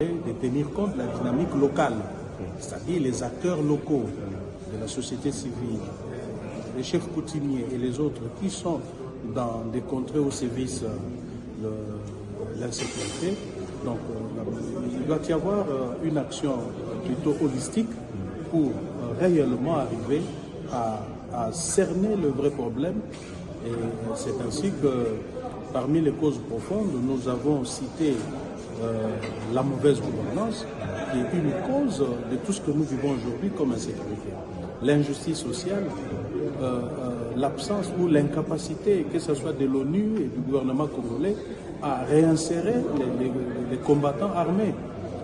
de tenir compte de la dynamique locale, c'est-à-dire les acteurs locaux de la société civile, les chefs coutumiers et les autres qui sont dans des contrées où sévissent l'insécurité. Donc il doit y avoir une action plutôt holistique pour réellement arriver à cerner le vrai problème. Et c'est ainsi que parmi les causes profondes, nous avons cité la mauvaise gouvernance, qui est une cause de tout ce que nous vivons aujourd'hui comme insécurité. L'injustice sociale, l'absence ou l'incapacité, que ce soit de l'ONU et du gouvernement congolais, à réinsérer les combattants armés.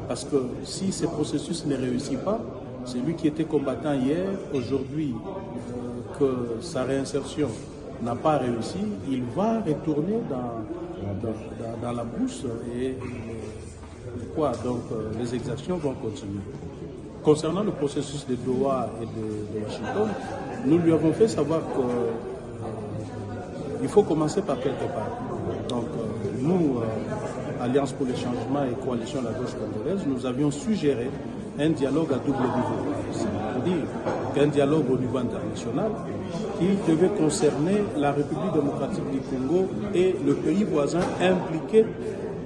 Parce que si ce processus ne réussit pas, celui qui était combattant hier, aujourd'hui, que sa réinsertion n'a pas réussi, il va retourner dans la brousse et donc les exactions vont continuer. Concernant le processus de Doha et de Washington, nous lui avons fait savoir qu'il faut commencer par quelque part. Donc nous, Alliance pour les changements et Coalition de la gauche congolaise, nous avions suggéré un dialogue à double niveau. C'est-à-dire qu'un dialogue au niveau international qui devait concerner la République démocratique du Congo et le pays voisin impliqué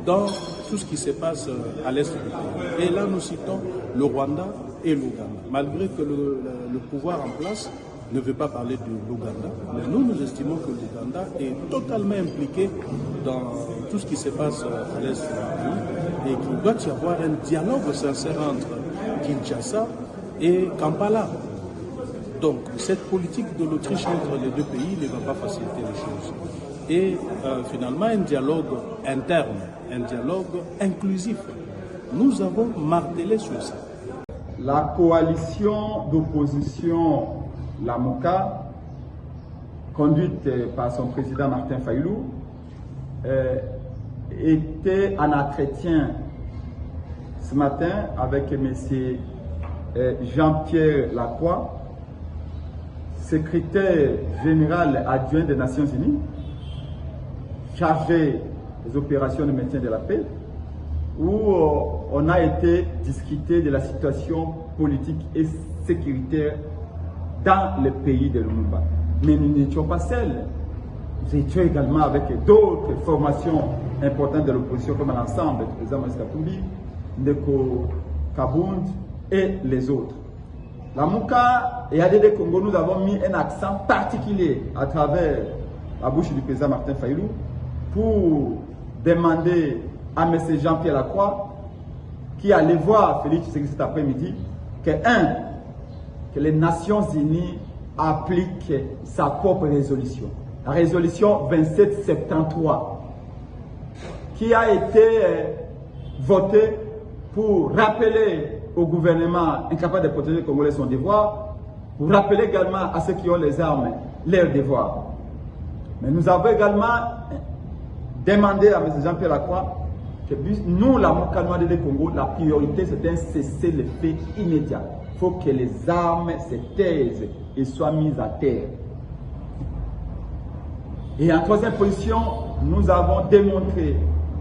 dans tout ce qui se passe à l'est du pays. Et là, nous citons le Rwanda et l'Ouganda. Malgré que le pouvoir en place ne veut pas parler de l'Ouganda, mais nous estimons que l'Ouganda est totalement impliqué dans tout ce qui se passe à l'est du pays et qu'il doit y avoir un dialogue sincère entre Kinshasa et Kampala. Donc, cette politique de l'Autriche entre les deux pays ne va pas faciliter les choses. Et finalement, un dialogue interne, un dialogue inclusif. Nous avons martelé sur ça. La coalition d'opposition Lamuka, conduite par son président Martin Fayulu, était en entretien ce matin avec M. Jean-Pierre Lacroix, secrétaire général adjoint des Nations Unies, chargé des opérations de maintien de la paix, où on a été discuté de la situation politique et sécuritaire dans le pays de Lumumba. Mais nous n'étions pas seuls. Nous étions également avec d'autres formations importantes de l'opposition, comme l'ensemble du président Moïse Katumbi, Ndeko Kabund et les autres. La Mouka et ADD Congo, nous avons mis un accent particulier à travers la bouche du président Martin Fayulu pour demander à M. Jean-Pierre Lacroix, qui allait voir Félix Tshisekedi cet après-midi, que les Nations Unies appliquent sa propre résolution. La résolution 2773, qui a été votée pour rappeler au gouvernement incapable de protéger les Congolais son devoir, pour rappeler également à ceux qui ont les armes leur devoir. Mais nous avons également demandé à M. Jean-Pierre Lacroix que nous, la Mokanoa de Congo, la priorité c'est un cessez-le-feu immédiat. Il faut que les armes se taisent et soient mises à terre. Et en troisième position, nous avons démontré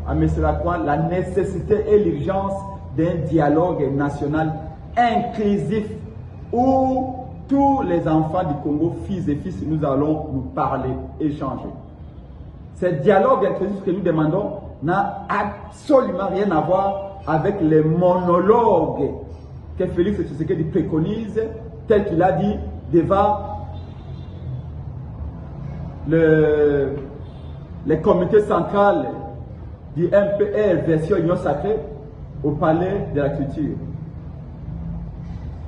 à M. Lacroix la nécessité et l'urgence d'un dialogue national inclusif où tous les enfants du Congo, fils et fils, nous allons nous parler, échanger. Ce dialogue inclusif que nous demandons n'a absolument rien à voir avec les monologues que Félix Tshisekedi préconise, tel qu'il a dit devant les comités centrales du MPR version Union Sacrée au palais de la culture.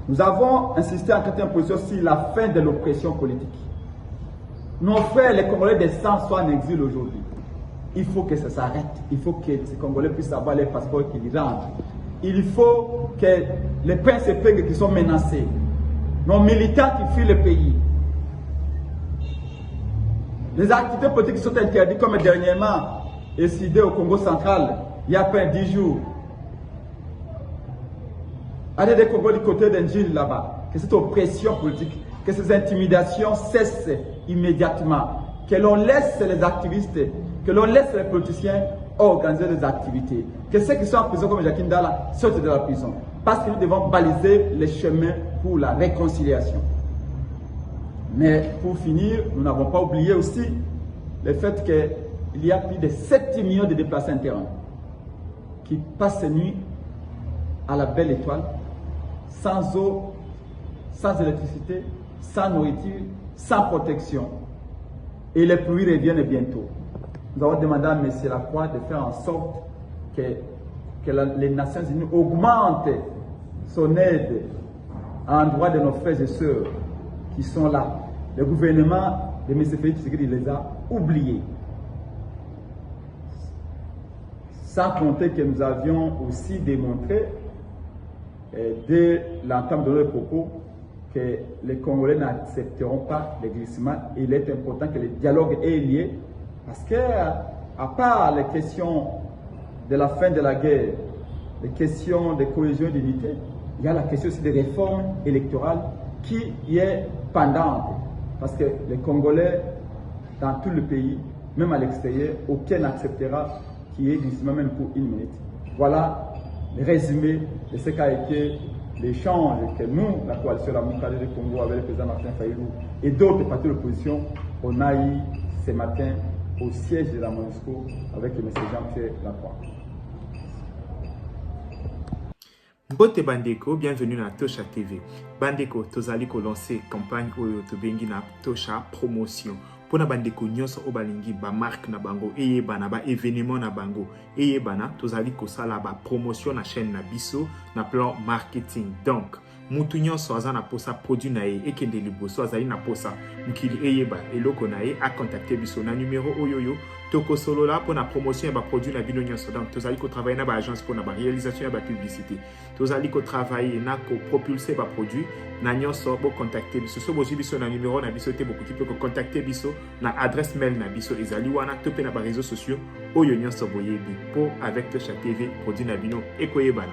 Nous avons insisté en quatrième position sur la fin de l'oppression politique. Nos frères, les Congolais des sang soient en exil aujourd'hui. Il faut que ça s'arrête. Il faut que ces Congolais puissent avoir les passeports qui rentrent. Il faut que les princes et pègres qui sont menacés, nos militants qui fuient le pays, les activités politiques qui sont interdites, comme dernièrement décidé au Congo central, il y a pas 10 jours. Allez des Congo du côté d'Engil là-bas, que cette oppression politique, que ces intimidations cessent immédiatement, que l'on laisse les activistes, que l'on laisse les politiciens organiser des activités. Que ceux qui sont en prison comme Jacques Ndala sortent de la prison. Parce que nous devons baliser les chemins pour la réconciliation. Mais pour finir, nous n'avons pas oublié aussi le fait qu'il y a plus de 7 millions de déplacés internes qui passent ces nuits à la belle étoile, sans eau, sans électricité, sans nourriture, sans protection. Et les pluies reviennent bientôt. Nous avons demandé à M. Lacroix de faire en sorte que les Nations Unies augmentent son aide à l'endroit de nos frères et sœurs qui sont là. Le gouvernement de M. Félix Tshisekedi les a oubliés. Sans compter que nous avions aussi démontré, dès l'entame de nos propos, que les Congolais n'accepteront pas les glissements. Il est important que le dialogue ait lieu, parce que, à part les questions de la fin de la guerre, les questions de cohésion et d'unité, il y a la question aussi des réformes électorales qui y est pendante. Parce que les Congolais, dans tout le pays, même à l'extérieur, aucun n'acceptera qu'il y ait glissement même pour une minute. Voilà le résumé de ce qu'a été l'échange que nous, la coalition Lamuka du Congo, avec le président Martin Fayulu et d'autres partis de l'opposition, on a eu ce matin au siège de la MONUSCO avec le M. Jean-Pierre Lacroix. Mbote Bandeko, bienvenue dans Tosha TV. Bandeko, tozali ko lancer campagne oyo tobengi na Tosha promotion. Pona bandeko nyonso obalingi ba marque na bango eyeba ba événement na bango eyeba tozali ko sala ba promotion na chaîne na biso na plan marketing. Donc mutu nyonso aza na posa produit na ye ekende liboso azali na posa mukili eyeba eloko na ye a contacter biso na numéro oyoyo toko solo là pour la promotion ya ba produit na bino nyonso. Donc tozali ko travailler na ba agence pour na ba réalisation ya ba publicité. Tozali ko travailler na ko propulser ba produit na nyonso bo contacter biso so boji biso na numéro na biso te beaucoup ko contacter biso na adresse mail na biso ezali wana to pe na ba réseaux sociaux oyo nyonso boyebi po avec Tosha TV produit na bino ekoyebana.